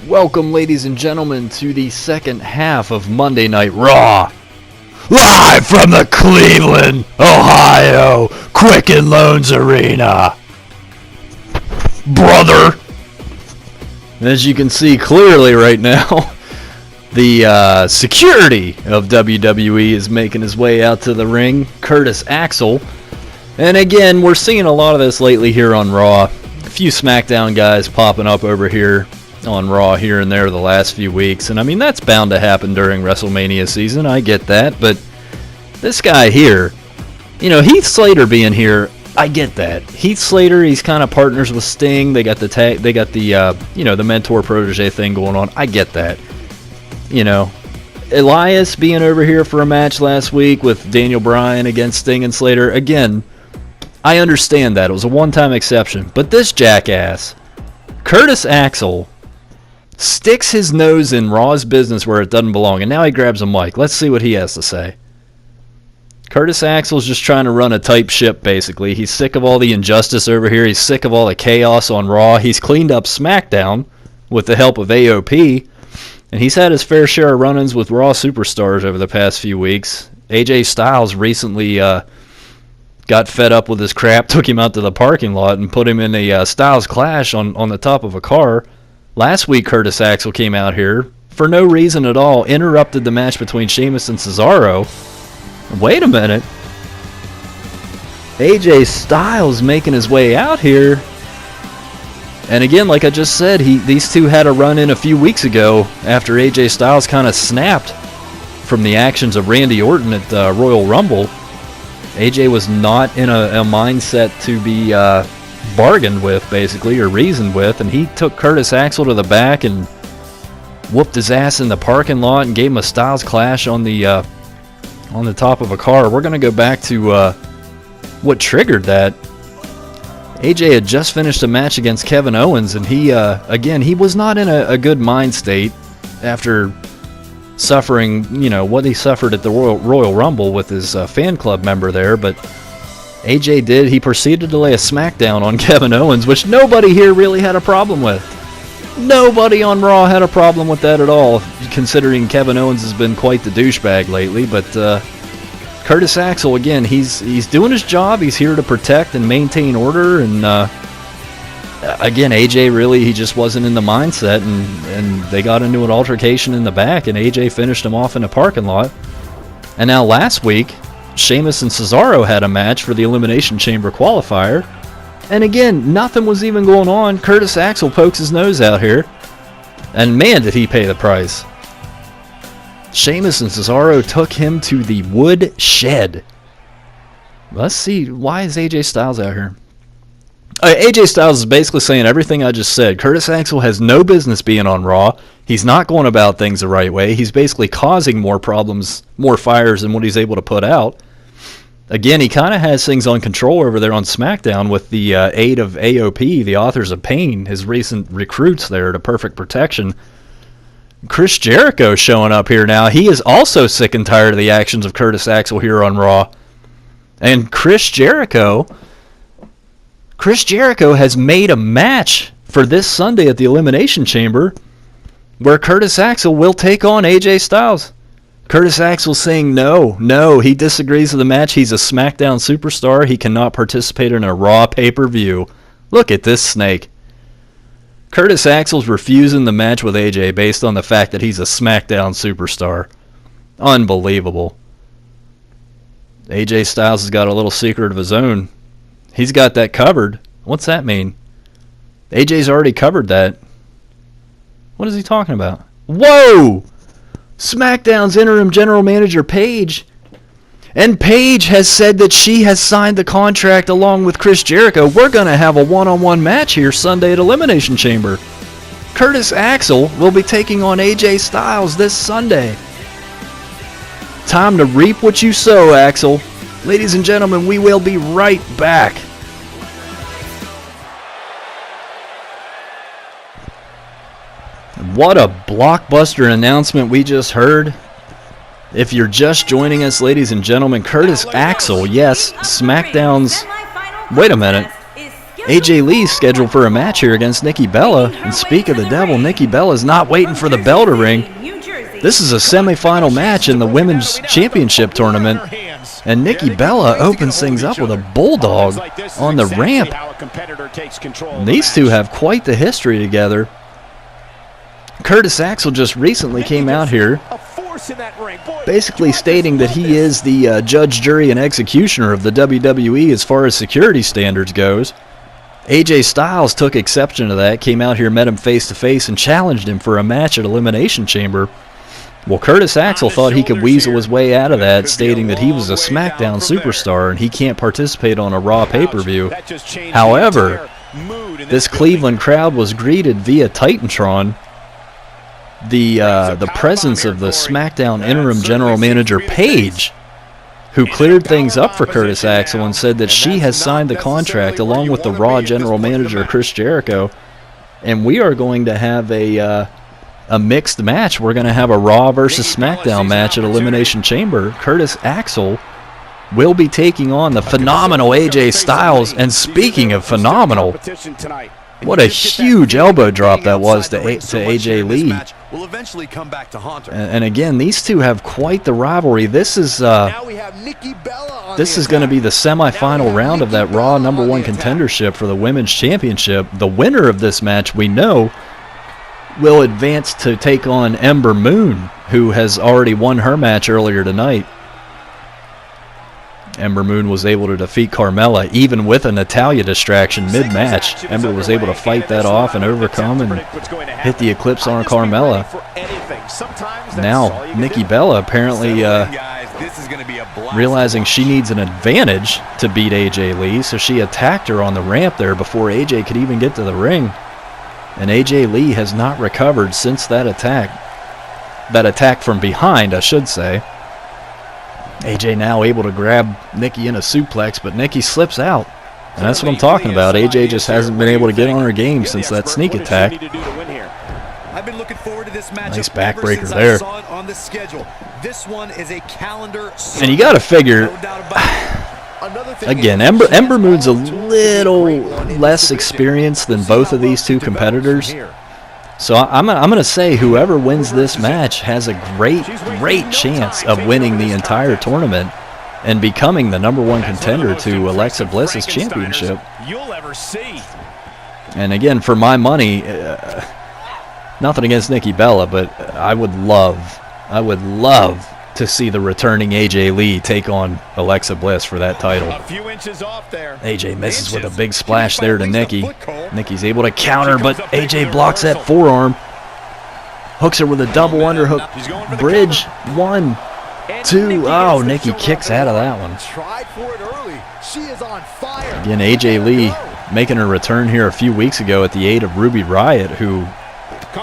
Welcome, ladies and gentlemen, to the second half of Monday Night Raw. Live from the Cleveland, Ohio, Quicken Loans Arena. Brother! As you can see clearly right now, the security of WWE is making his way out to the ring, Curtis Axel. And again, we're seeing a lot of this lately here on Raw. A few SmackDown guys popping up over here on Raw here and there the last few weeks. And I mean, that's bound to happen during WrestleMania season. I get that. But this guy here, you know, Heath Slater being here, I get that. Heath Slater, he's kind of partners with Sting. They got the the mentor protege thing going on. I get that. You know, Elias being over here for a match last week with Daniel Bryan against Sting and Slater. Again, I understand that. It was a one-time exception. But this jackass, Curtis Axel, sticks his nose in Raw's business where it doesn't belong, and now he grabs a mic. Let's see what he has to say. Curtis Axel's just trying to run a tight ship, basically. He's sick of all the injustice over here. He's sick of all the chaos on Raw. He's cleaned up SmackDown with the help of AOP, and he's had his fair share of run-ins with Raw superstars over the past few weeks. AJ Styles recently got fed up with his crap, took him out to the parking lot, and put him in a Styles Clash on the top of a car. Last week, Curtis Axel came out here for no reason at all, interrupted the match between Sheamus and Cesaro. Wait a minute. AJ Styles making his way out here. And again, like I just said, these two had a run-in a few weeks ago after AJ Styles kind of snapped from the actions of Randy Orton at Royal Rumble. AJ was not in a mindset to be bargained with, basically, or reasoned with, and he took Curtis Axel to the back and whooped his ass in the parking lot and gave him a Styles Clash on the top of a car. We're going to go back to what triggered that. AJ had just finished a match against Kevin Owens, and he was not in a good mind state after suffering, what he suffered at the Royal Rumble with his fan club member there, but AJ did. He proceeded to lay a smackdown on Kevin Owens, which nobody here really had a problem with. Nobody on Raw had a problem with that at all, considering Kevin Owens has been quite the douchebag lately. But Curtis Axel, again, he's doing his job. He's here to protect and maintain order. And again, AJ really, he just wasn't in the mindset, and they got into an altercation in the back, and AJ finished him off in a parking lot. And now last week, Sheamus and Cesaro had a match for the Elimination Chamber qualifier. And again, nothing was even going on. Curtis Axel pokes his nose out here. And man, did he pay the price. Sheamus and Cesaro took him to the wood shed. Let's see, why is AJ Styles out here? AJ Styles is basically saying everything I just said. Curtis Axel has no business being on Raw. He's not going about things the right way. He's basically causing more problems, more fires than what he's able to put out. Again, he kind of has things on control over there on SmackDown with the aid of AOP, the Authors of Pain, his recent recruits there to Perfect Protection. Chris Jericho showing up here now. He is also sick and tired of the actions of Curtis Axel here on Raw. And Chris Jericho has made a match for this Sunday at the Elimination Chamber where Curtis Axel will take on AJ Styles. Curtis Axel saying no, he disagrees with the match. He's a SmackDown superstar. He cannot participate in a Raw pay-per-view. Look at this snake. Curtis Axel's refusing the match with AJ based on the fact that he's a SmackDown superstar. Unbelievable. AJ Styles has got a little secret of his own. He's got that covered. What's that mean? AJ's already covered that. What is he talking about? Whoa! SmackDown's interim general manager, Paige. And Paige has said that she has signed the contract along with Chris Jericho. We're going to have a one-on-one match here Sunday at Elimination Chamber. Curtis Axel will be taking on AJ Styles this Sunday. Time to reap what you sow, Axel. Ladies and gentlemen, we will be right back. What a blockbuster announcement we just heard. If you're just joining us, ladies and gentlemen, Curtis Axel, yes, SmackDown's... Wait a minute. AJ Lee's scheduled for a match here against Nikki Bella. And speak of the devil, Nikki Bella's not waiting for the bell to ring. This is a semifinal match in the Women's Championship tournament. And Nikki Bella opens things up with a bulldog on the ramp. And these two have quite the history together. Curtis Axel just recently came out here basically stating that he is the judge, jury, and executioner of the WWE as far as security standards goes. AJ Styles took exception to that, came out here, met him face-to-face, and challenged him for a match at Elimination Chamber. Well, Curtis Axel thought he could weasel his way out of that, stating that he was a SmackDown superstar and he can't participate on a Raw pay-per-view. However, this Cleveland crowd was greeted via Titantron. The presence of the SmackDown interim general manager Paige, who cleared things up for Curtis Axel and said that she has signed the contract along with the Raw general manager Chris Jericho, and we are going to have a mixed match. We're going to have a Raw versus SmackDown match at Elimination Chamber. Curtis Axel will be taking on the phenomenal AJ Styles, and speaking of phenomenal, what a huge elbow drop that was to AJ Lee. And again, these two have quite the rivalry. This is going to be the semifinal round of that Raw #1 contendership for the Women's Championship. The winner of this match, we know, will advance to take on Ember Moon, who has already won her match earlier tonight. Ember Moon was able to defeat Carmella even with a Natalya distraction mid-match. Ember was able to fight that off and overcome and hit the Eclipse on Carmella. Now, Nikki Bella apparently realizing she needs an advantage to beat AJ Lee, so she attacked her on the ramp there before AJ could even get to the ring. And AJ Lee has not recovered since that attack. That attack from behind, I should say. AJ now able to grab Nikki in a suplex, but Nikki slips out. And that's what I'm talking about. AJ just hasn't been able to get on her game since that sneak attack. Nice backbreaker there. And you got to figure, again, Ember Moon's a little less experienced than both of these two competitors. So I'm going to say whoever wins this match has a great chance of winning the entire tournament and becoming the #1 contender to Alexa Bliss's championship. And again, for my money, nothing against Nikki Bella, but I would love to see the returning AJ Lee take on Alexa Bliss for that title. AJ misses with a big splash there to Nikki. Nikki's able to counter, but AJ blocks that forearm. Hooks her with a double underhook bridge. 1, 2. Oh, Nikki kicks out of that one. Again, AJ Lee making her return here a few weeks ago at the aid of Ruby Riott, who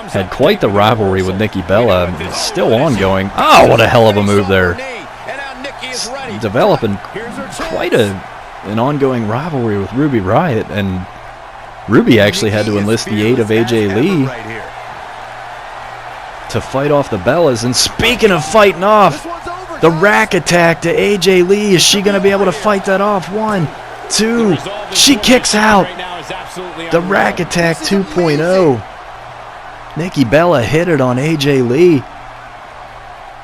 had quite the rivalry with Nikki Bella. It's still ongoing. Oh, what a hell of a move there. It's developing quite an ongoing rivalry with Ruby Riott, and Ruby actually had to enlist the aid of AJ Lee to fight off the Bellas. And speaking of fighting off, the rack attack to AJ Lee. Is she going to be able to fight that off? 1, 2. She kicks out. The rack attack 2.0. Nikki Bella hit it on AJ Lee,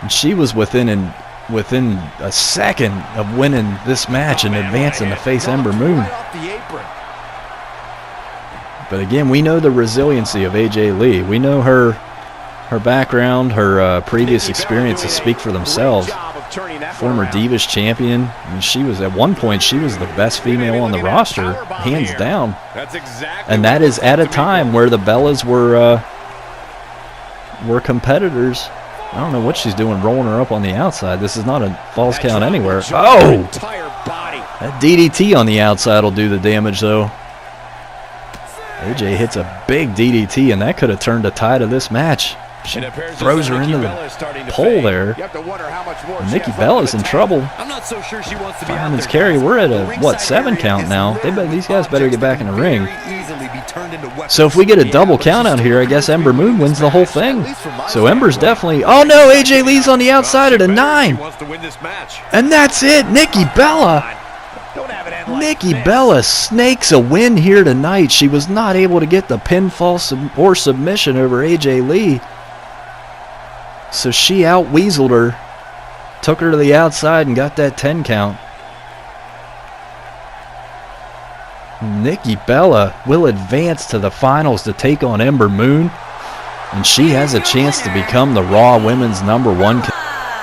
and she was within a second of winning this match and advancing to face Ember Moon. But again, we know the resiliency of AJ Lee. We know her background, her previous experiences speak for themselves. Former Divas champion. I mean, she was at one point the best female on the roster, hands down. And that is at a time where the Bellas were competitors. I don't know what she's doing, rolling her up on the outside. This is not a false count anywhere. Oh! That DDT on the outside will do the damage, though. AJ hits a big DDT, and that could have turned the tide of this match. She throws her into the pole there. And Nikki Bella's in trouble. Fireman's carry. We're at a, 7 count now. These guys better get back in the ring. So if we get a double count out here, I guess Ember Moon wins the whole thing. So Ember's definitely... Oh, no, AJ Lee's on the outside at a 9. And that's it. Nikki Bella Nikki Bella snakes a win here tonight. She was not able to get the pinfall or submission over AJ Lee. So she out-weaseled her, took her to the outside, and got that 10 count. Nikki Bella will advance to the finals to take on Ember Moon, and she has a chance to become the Raw Women's #1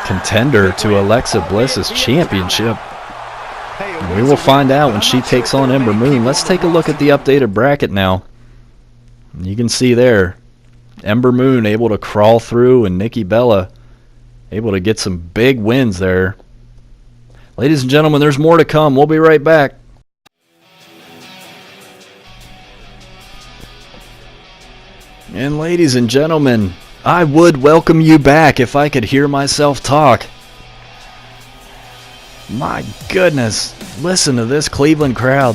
contender to Alexa Bliss's championship. And we will find out when she takes on Ember Moon. Let's take a look at the updated bracket now. You can see there, Ember Moon able to crawl through, and Nikki Bella able to get some big wins there. Ladies and gentlemen, there's more to come. We'll be right back. And ladies and gentlemen, I would welcome you back if I could hear myself talk. My goodness, listen to this Cleveland crowd.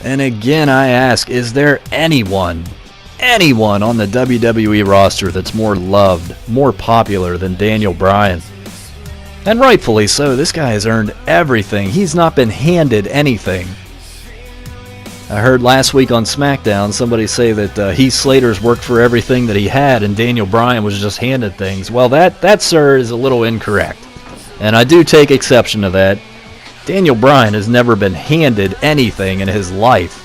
And again, I ask, is there anyone on the WWE roster that's more loved, more popular than Daniel Bryan? And rightfully so. This guy has earned everything. He's not been handed anything. I heard last week on SmackDown somebody say that Heath Slater's worked for everything that he had and Daniel Bryan was just handed things. Well, that, sir, is a little incorrect. And I do take exception to that. Daniel Bryan has never been handed anything in his life.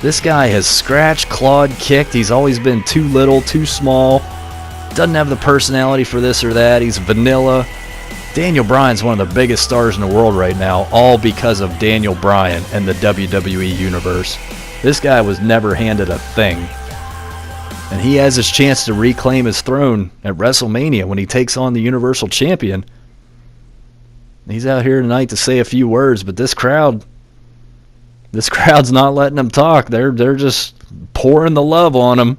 This guy has scratched, clawed, kicked. He's always been too little, too small. Doesn't have the personality for this or that. He's vanilla. Daniel Bryan's one of the biggest stars in the world right now, all because of Daniel Bryan and the WWE Universe. This guy was never handed a thing. And he has his chance to reclaim his throne at WrestleMania when he takes on the Universal Champion. He's out here tonight to say a few words, but this crowd's not letting him talk. They're just pouring the love on him.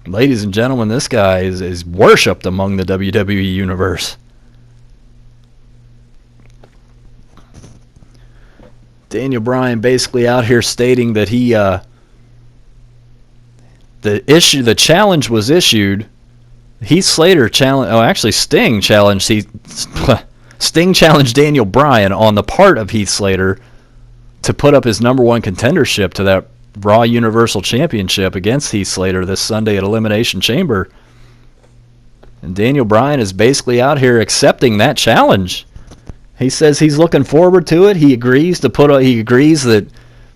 Ladies and gentlemen, this guy is worshipped among the WWE Universe. Daniel Bryan basically out here stating that he the challenge was issued. Heath Slater challenged. Oh, actually, Sting challenged Daniel Bryan on the part of Heath Slater to put up his #1 contendership to that Raw Universal Championship against Heath Slater this Sunday at Elimination Chamber. And Daniel Bryan is basically out here accepting that challenge. He says he's looking forward to it. He agrees that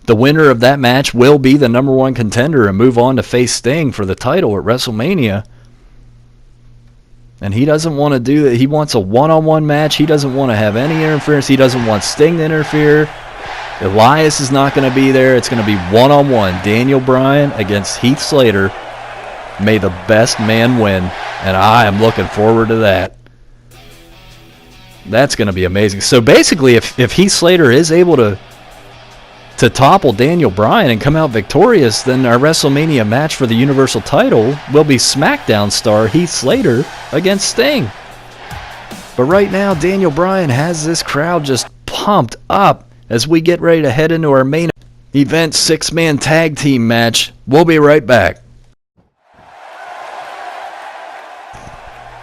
the winner of that match will be the #1 contender and move on to face Sting for the title at WrestleMania. And he doesn't want to do that. He wants a one-on-one match. He doesn't want to have any interference. He doesn't want Sting to interfere. Elias is not going to be there. It's going to be one-on-one. Daniel Bryan against Heath Slater. May the best man win. And I am looking forward to that. That's going to be amazing. So basically, if Heath Slater is able to topple Daniel Bryan and come out victorious, then our WrestleMania match for the Universal title will be SmackDown star Heath Slater against Sting. But right now, Daniel Bryan has this crowd just pumped up as we get ready to head into our main event 6-man tag team match. We'll be right back.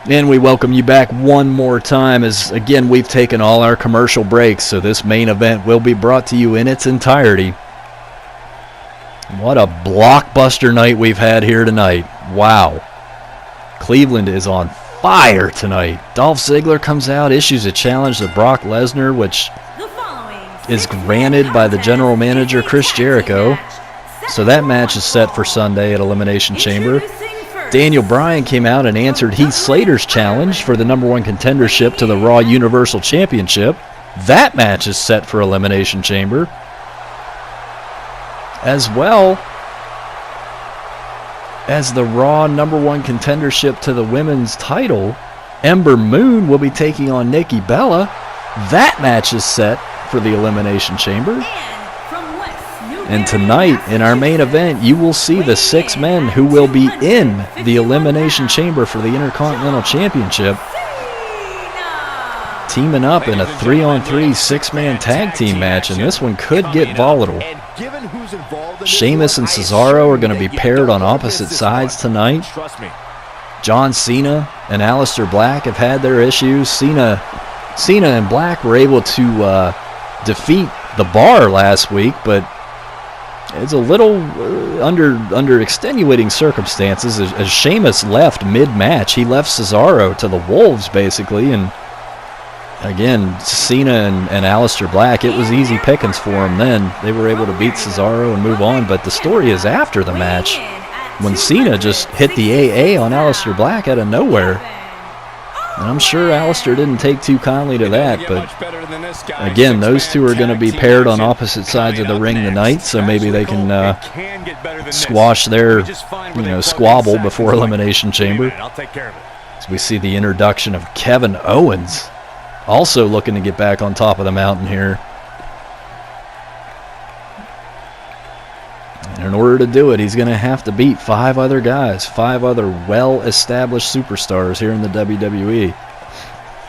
And we welcome you back one more time as, again, we've taken all our commercial breaks, so this main event will be brought to you in its entirety. What a blockbuster night we've had here tonight. Wow. Cleveland is on fire tonight. Dolph Ziggler comes out, issues a challenge to Brock Lesnar, which is granted by the general manager, Chris Jericho. So that match is set for Sunday at Elimination Chamber. Daniel Bryan came out and answered Heath Slater's challenge for the #1 contendership to the Raw Universal Championship. That match is set for Elimination Chamber. As well as the Raw #1 contendership to the women's title, Ember Moon will be taking on Nikki Bella. That match is set for the Elimination Chamber. And tonight, in our main event, you will see the 6 men who will be in the Elimination Chamber for the Intercontinental Championship teaming up in a 3-on-3 6-man tag team match, and this one could get volatile. Sheamus and Cesaro are going to be paired on opposite sides tonight. John Cena and Alistair Black have had their issues. Cena Cena and Black were able to defeat the Bar last week, but it's a little under extenuating circumstances as Sheamus left mid-match. He left Cesaro to the Wolves, basically, and again, Cena and Alistair Black, it was easy pickings for them then. They were able to beat Cesaro and move on, but the story is after the match, when Cena just hit the AA on Alistair Black out of nowhere. And I'm sure Alistair didn't take too kindly to that, but again, those two are going to be paired on opposite sides of the ring tonight, so maybe they can squash their squabble before Elimination Chamber. As we see the introduction of Kevin Owens, also looking to get back on top of the mountain here. And in order to do it, he's going to have to beat 5 other guys, 5 other well-established superstars here in the WWE.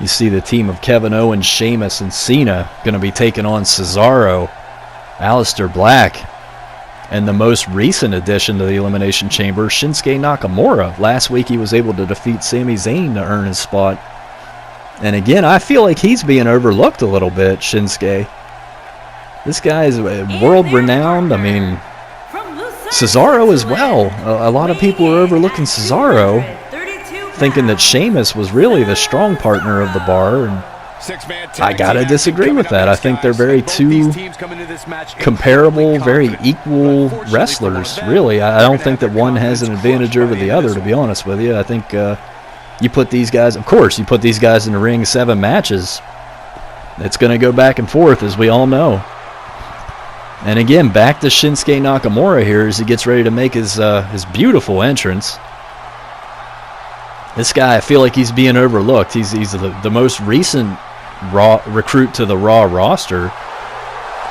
You see the team of Kevin Owens, Sheamus, and Cena going to be taking on Cesaro, Alistair Black, and the most recent addition to the Elimination Chamber, Shinsuke Nakamura. Last week he was able to defeat Sami Zayn to earn his spot. And again, I feel like he's being overlooked a little bit, Shinsuke. This guy is world-renowned. I mean, Cesaro as well. A lot of people are overlooking Cesaro, thinking that Sheamus was really the strong partner of the Bar, and I gotta disagree with that. I think they're very two comparable, very equal wrestlers, really. I don't think that one has an advantage over the other, to be honest with you. I think you put these guys, of course, you put these guys in the ring 7 matches, it's going to go back and forth, as we all know. And again, back to Shinsuke Nakamura here as he gets ready to make his beautiful entrance. This guy, I feel like he's being overlooked. He's the most recent Raw recruit to the Raw roster.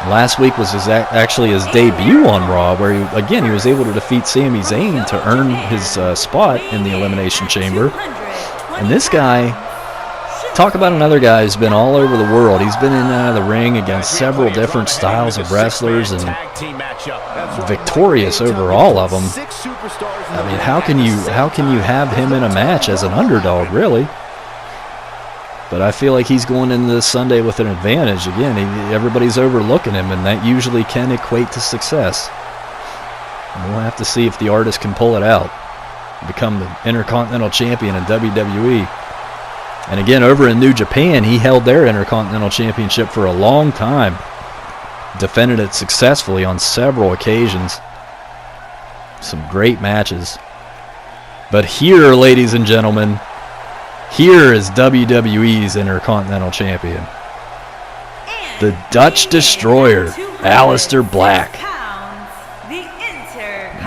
Last week was actually his debut on Raw, where he was able to defeat Sami Zayn to earn his spot in the Elimination Chamber. And this guy, talk about another guy who's been all over the world. He's been in and out of the ring against several different styles of wrestlers and victorious over all of them. I mean, how can you have him in a match as an underdog, really? But I feel like he's going into this Sunday with an advantage. Again, everybody's overlooking him, and that usually can equate to success. And we'll have to see if the artist can pull it out, become the Intercontinental Champion in WWE. And again, over in New Japan, he held their Intercontinental Championship for a long time. Defended it successfully on several occasions. Some great matches. But here, ladies and gentlemen, here is WWE's Intercontinental Champion. The Dutch Destroyer, Alistair Black.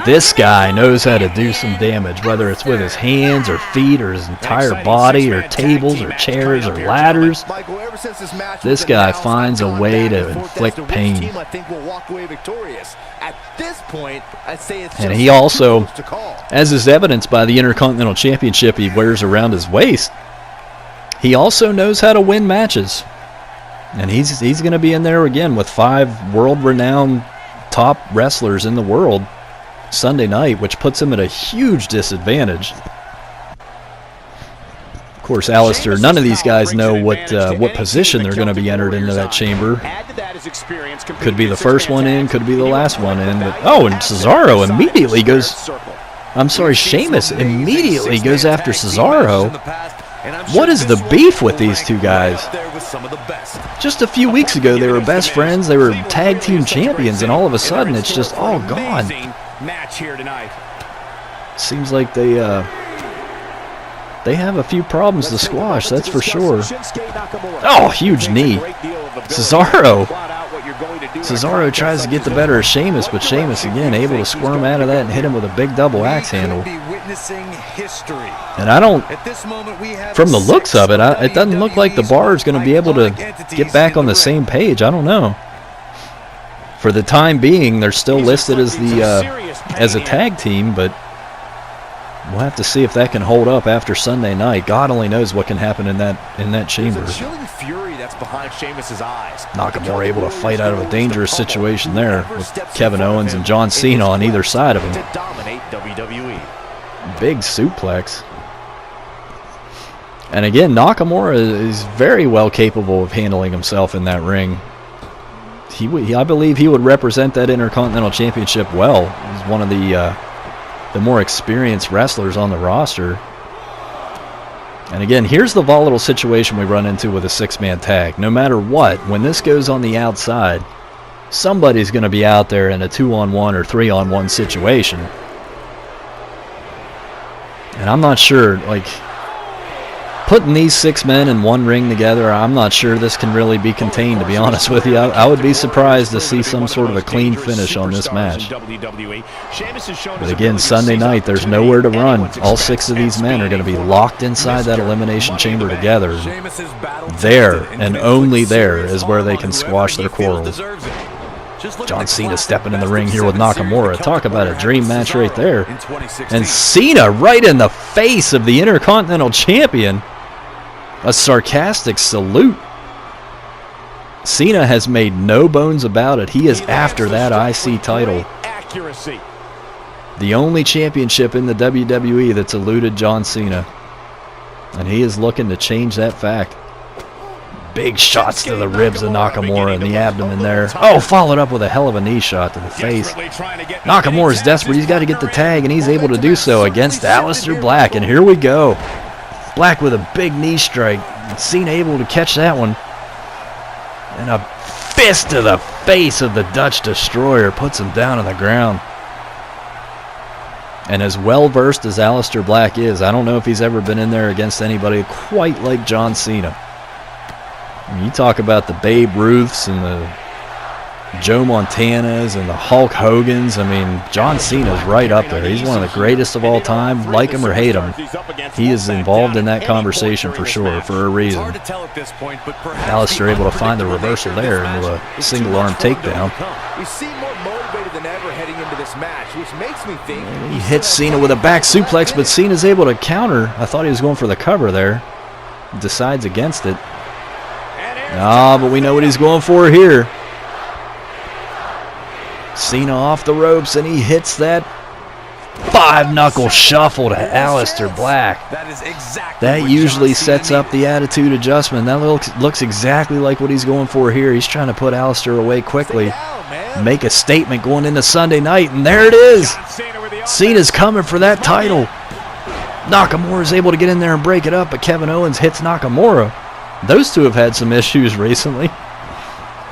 This guy knows how to do some damage, whether it's with his hands or feet or his entire body or tables or chairs or ladders. This guy finds a way to inflict pain. And he also, as is evidenced by the Intercontinental Championship he wears around his waist, he also knows how to win matches. And he's going to be in there again with 5 world-renowned top wrestlers in the world Sunday night, which puts him at a huge disadvantage. Of course, Alistair, none of these guys know what position they're going to be entered into that chamber. Could be the first one in, could be the last one in. But, and Cesaro immediately goes... I'm sorry, Sheamus immediately goes after Cesaro. What is the beef with these two guys? Just a few weeks ago, they were best friends, they were tag team champions, and all of a sudden, it's just all gone. Seems like they have a few problems to squash, that's for sure. Oh, huge knee. Cesaro tries to get the better of Sheamus, but Sheamus, again, able to squirm out of that and hit him with a big double axe handle. And I don't, from the looks of it, it doesn't look like the Bar is going to be able to get back on the same page. I don't know. For the time being, they're still listed as a tag team, but we'll have to see if that can hold up after Sunday night. God only knows what can happen in that chamber. Nakamura able to fight out of a dangerous situation there with Kevin Owens and John Cena on either side of him. Big suplex. And again, Nakamura is very well capable of handling himself in that ring. I believe he would represent that Intercontinental Championship well. He's one of the more experienced wrestlers on the roster. And again, here's the volatile situation we run into with a six-man tag. No matter what, when this goes on the outside, somebody's going to be out there in a 2-on-1 or 3-on-1 situation. And I'm not sure, like, putting these 6 men in one ring together, I'm not sure this can really be contained, to be honest with you. I would be surprised to see some sort of a clean finish on this match. But again, Sunday night, there's nowhere to run. All 6 of these men are going to be locked inside that Elimination Chamber together. There, and only there, is where they can squash their quarrels. John Cena stepping in the ring here with Nakamura. Talk about a dream match right there. And Cena right in the face of the Intercontinental Champion. A sarcastic salute. Cena has made no bones about it. He is after that IC title. The only championship in the WWE that's eluded John Cena. And he is looking to change that fact. Big shots to the ribs of Nakamura and the abdomen there. Oh, followed up with a hell of a knee shot to the face. Nakamura's desperate. He's got to get the tag, and he's able to do so against Alistair Black. And here we go. Black with a big knee strike. Cena able to catch that one. And a fist to the face of the Dutch Destroyer puts him down on the ground. And as well-versed as Alistair Black is, I don't know if he's ever been in there against anybody quite like John Cena. I mean, you talk about the Babe Ruths and the Joe Montanas and the Hulk Hogans. I mean, John Cena's right up there. He's one of the greatest of all time. Like him or hate him, he is involved in that conversation for sure, for a reason. Alistair able to find the reversal there into a single-arm takedown. He hits Cena with a back suplex, but Cena's able to counter. I thought he was going for the cover there. Decides against it. Ah, but we know what he's going for here. Cena off the ropes, and he hits that 5-knuckle shuffle to Alistair Black. That usually sets up the attitude adjustment. That looks exactly like what he's going for here. He's trying to put Alistair away quickly, make a statement going into Sunday night, and there it is. Cena's coming for that title. Nakamura's able to get in there and break it up, but Kevin Owens hits Nakamura. Those two have had some issues recently.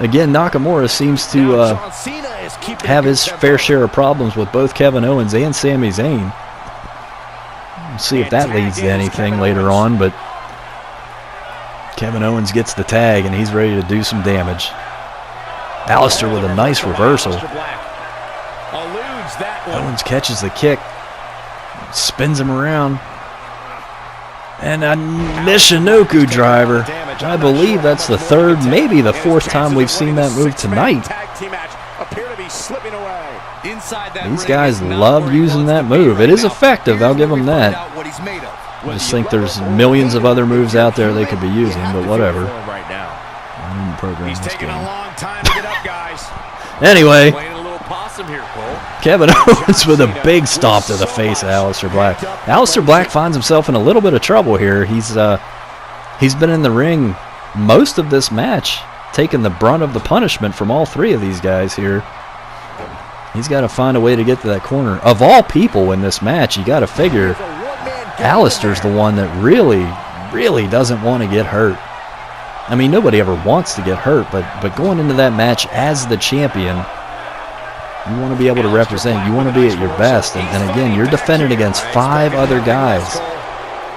Again, Nakamura seems to have his fair share of problems with both Kevin Owens and Sami Zayn. We'll see if that leads to anything later on, but Kevin Owens gets the tag, and he's ready to do some damage. Alistair with a nice reversal. Owens catches the kick, spins him around. And a Michinoku driver. I believe that's the third, maybe the fourth time we've seen that move tonight. These guys love using that move. It is effective, I'll give them that. I just think there's millions of other moves out there they could be using, but whatever. I didn't program this game. Anyway. Kevin Owens with a big stomp to the face of Alistair Black. Alistair Black finds himself in a little bit of trouble here. He's been in the ring most of this match, taking the brunt of the punishment from all 3 of these guys here. He's got to find a way to get to that corner. Of all people in this match, you got to figure Alistair's the one that really doesn't want to get hurt. I mean, nobody ever wants to get hurt, but going into that match as the champion, you want to be able to represent. You want to be at your best. And again, you're defending against 5 other guys.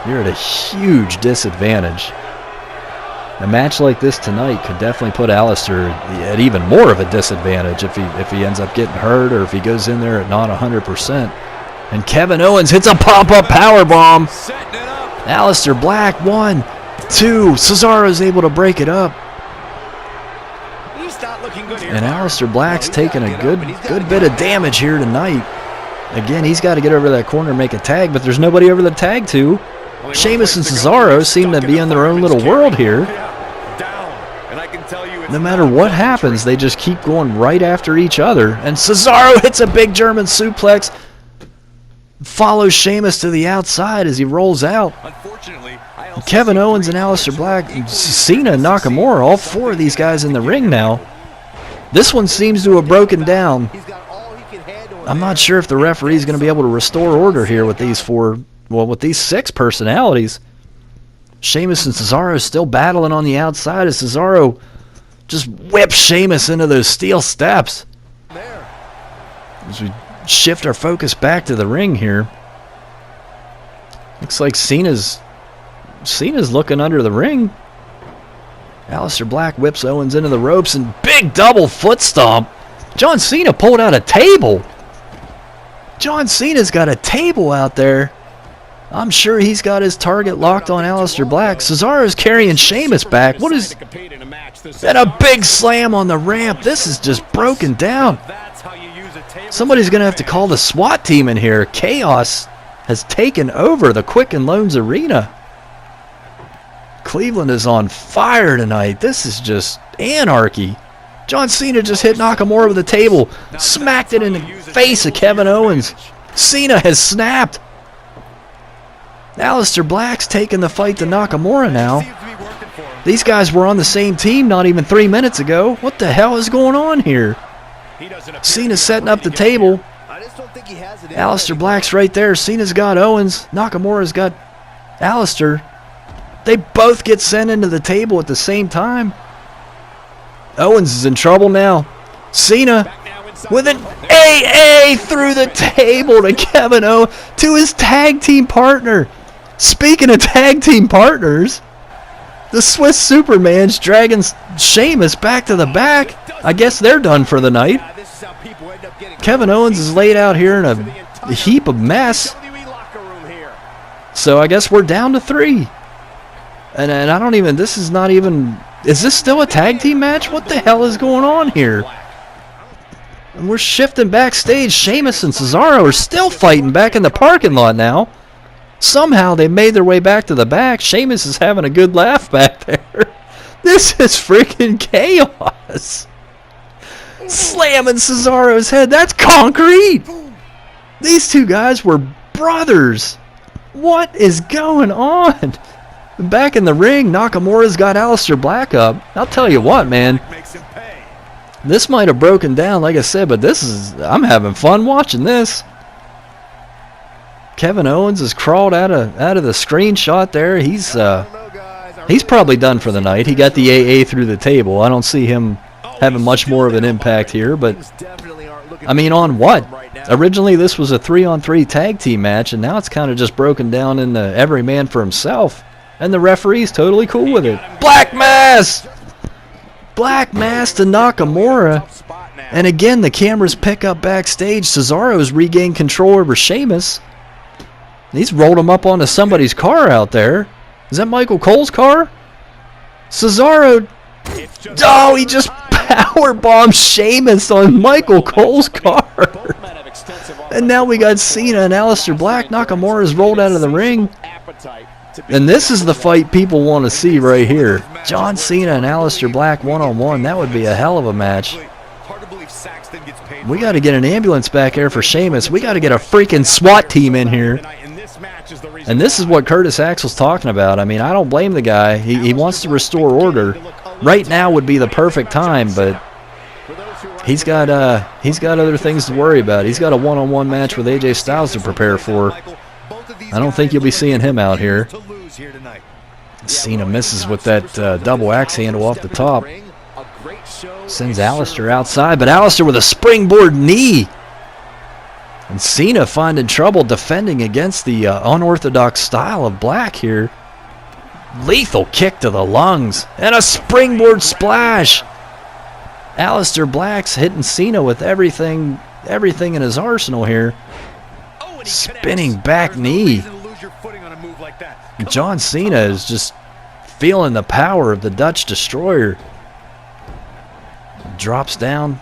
You're at a huge disadvantage. A match like this tonight could definitely put Alistair at even more of a disadvantage if he ends up getting hurt or if he goes in there at not 100%. And Kevin Owens hits a pop-up powerbomb. Alistair Black, 1, 2. Cesaro's able to break it up. And Alistair Black's taking a good bit of damage here tonight. Again, he's got to get over that corner and make a tag, but there's nobody over the tag to. Sheamus and Cesaro seem to be in their own little world here. No matter what happens, they just keep going right after each other. And Cesaro hits a big German suplex, follows Sheamus to the outside as he rolls out. Kevin Owens and Alistair Black, Cena and Nakamura, all four of these guys in the ring now. This one seems to have broken down. I'm not sure if the referee is going to be able to restore order here with these with these 6 personalities. Sheamus and Cesaro still battling on the outside as Cesaro just whips Sheamus into those steel steps. As we shift our focus back to the ring here. Looks like Cena's looking under the ring. Alistair Black whips Owens into the ropes and big double foot stomp. John Cena pulled out a table. John Cena's got a table out there. I'm sure he's got his target locked on Alistair Black. Cesaro's carrying Sheamus back. What is... And a big slam on the ramp. This is just broken down. Somebody's going to have to call the SWAT team in here. Chaos has taken over the Quicken Loans Arena. Cleveland is on fire tonight. This is just anarchy. John Cena just hit Nakamura with a table, smacked it in the face of Kevin Owens. Cena has snapped. Alistair Black's taking the fight to Nakamura now. These guys were on the same team not even 3 minutes ago. What the hell is going on here? Cena's setting up the table. Alistair Black's right there. Cena's got Owens. Nakamura's got Alistair. They both get sent into the table at the same time. Owens is in trouble now. Cena with an AA through the table to Kevin Owens, to his tag team partner. Speaking of tag team partners, the Swiss Superman's dragging Sheamus back to the back. I guess they're done for the night. Kevin Owens is laid out here in a heap of mess. So I guess we're down to 3. And I don't even, this is not even, is this still a tag team match? What the hell is going on here? And we're shifting backstage. Sheamus and Cesaro are still fighting back in the parking lot now. Somehow they made their way back to the back. Sheamus is having a good laugh back there. This is freaking chaos. Slamming Cesaro's head. That's concrete. These two guys were brothers. What is going on? Back in the ring, Nakamura's got Alistair Black up. I'll tell you what, man. This might have broken down, like I said, but I'm having fun watching this. Kevin Owens has crawled out of the screenshot there. He's probably done for the night. He got the AA through the table. I don't see him having much more of an impact here, but I mean, on what? Originally this was a 3-on-3 tag team match, and now it's kind of just broken down into every man for himself, and the referee's totally cool with it. Black Mass! Black Mass to Nakamura, and again the cameras pick up backstage. Cesaro's regained control over Sheamus. He's rolled him up onto somebody's car out there. Is that Michael Cole's car? Cesaro, oh, he just powerbombed Sheamus on Michael Cole's car. And now we got Cena and Alistair Black. Nakamura's rolled out of the ring. And this is the fight people want to see right here. John Cena and Alistair Black one-on-one. That would be a hell of a match. We got to get an ambulance back there for Sheamus. We got to get a freaking SWAT team in here. And this is what Curtis Axel's talking about. I mean, I don't blame the guy. He wants to restore order. Right now would be the perfect time, but he's got other things to worry about. He's got a one-on-one match with AJ Styles to prepare for. I don't think you'll be seeing him out here. Cena misses with that double axe handle off the top. Sends Alistair outside, but Alistair with a springboard knee. And Cena finding trouble defending against the unorthodox style of Black here. Lethal kick to the lungs. And a springboard splash. Alistair Black's hitting Cena with everything in his arsenal here. Spinning back knee. John Cena is just feeling the power of the Dutch Destroyer. Drops down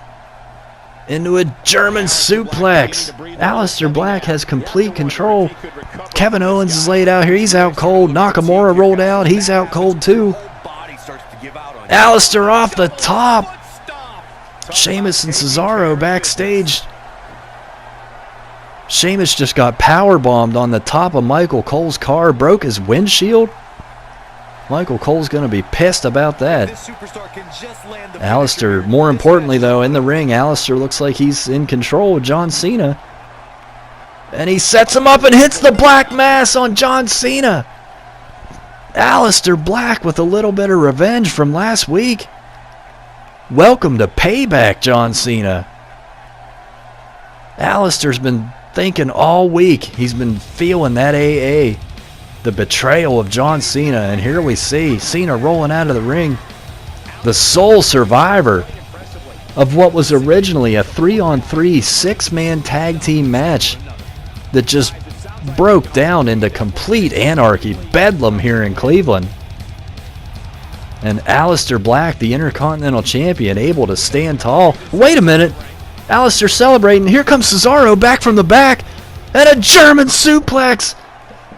into a German suplex. Alistair Black has complete control. Kevin Owens is laid out here. He's out cold. Nakamura rolled out. He's out cold too. Alistair off the top. Sheamus and Cesaro backstage. Sheamus just got powerbombed on the top of Michael Cole's car. Broke his windshield. Michael Cole's going to be pissed about that. Alistair, more importantly though, in the ring, Alistair looks like he's in control of John Cena. And he sets him up and hits the Black Mass on John Cena. Alistair Black with a little bit of revenge from last week. Welcome to payback, John Cena. Alistair's been thinking all week. He's been feeling that AA. The betrayal of John Cena. And here we see Cena rolling out of the ring. The sole survivor of what was originally a 3-on-3 6-man tag team match that just broke down into complete anarchy, bedlam here in Cleveland. And Alistair Black, the Intercontinental Champion, able to stand tall. Wait a minute. Alistair celebrating. Here comes Cesaro back from the back. And a German suplex.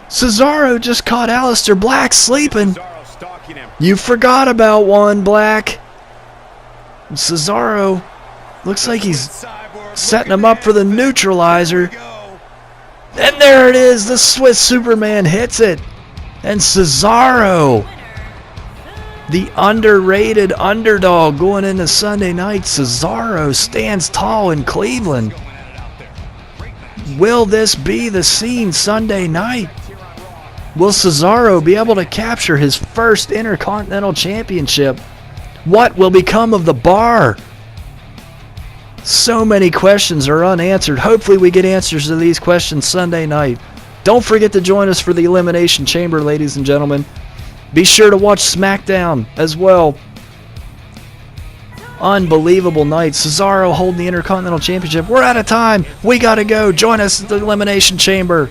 Cesaro just caught Alistair Black sleeping. You forgot about one, Black. Cesaro looks like he's setting him up for the neutralizer. And there it is. The Swiss Superman hits it. And Cesaro, the underrated underdog going into Sunday night, Cesaro stands tall in Cleveland. Will this be the scene Sunday night? Will Cesaro be able to capture his first Intercontinental Championship? What will become of the Bar? So many questions are unanswered. Hopefully we get answers to these questions Sunday night. Don't forget to join us for the Elimination Chamber, ladies and gentlemen. Be sure to watch SmackDown as well. Unbelievable night. Cesaro holding the Intercontinental Championship. We're out of time. We gotta go. Join us at the Elimination Chamber.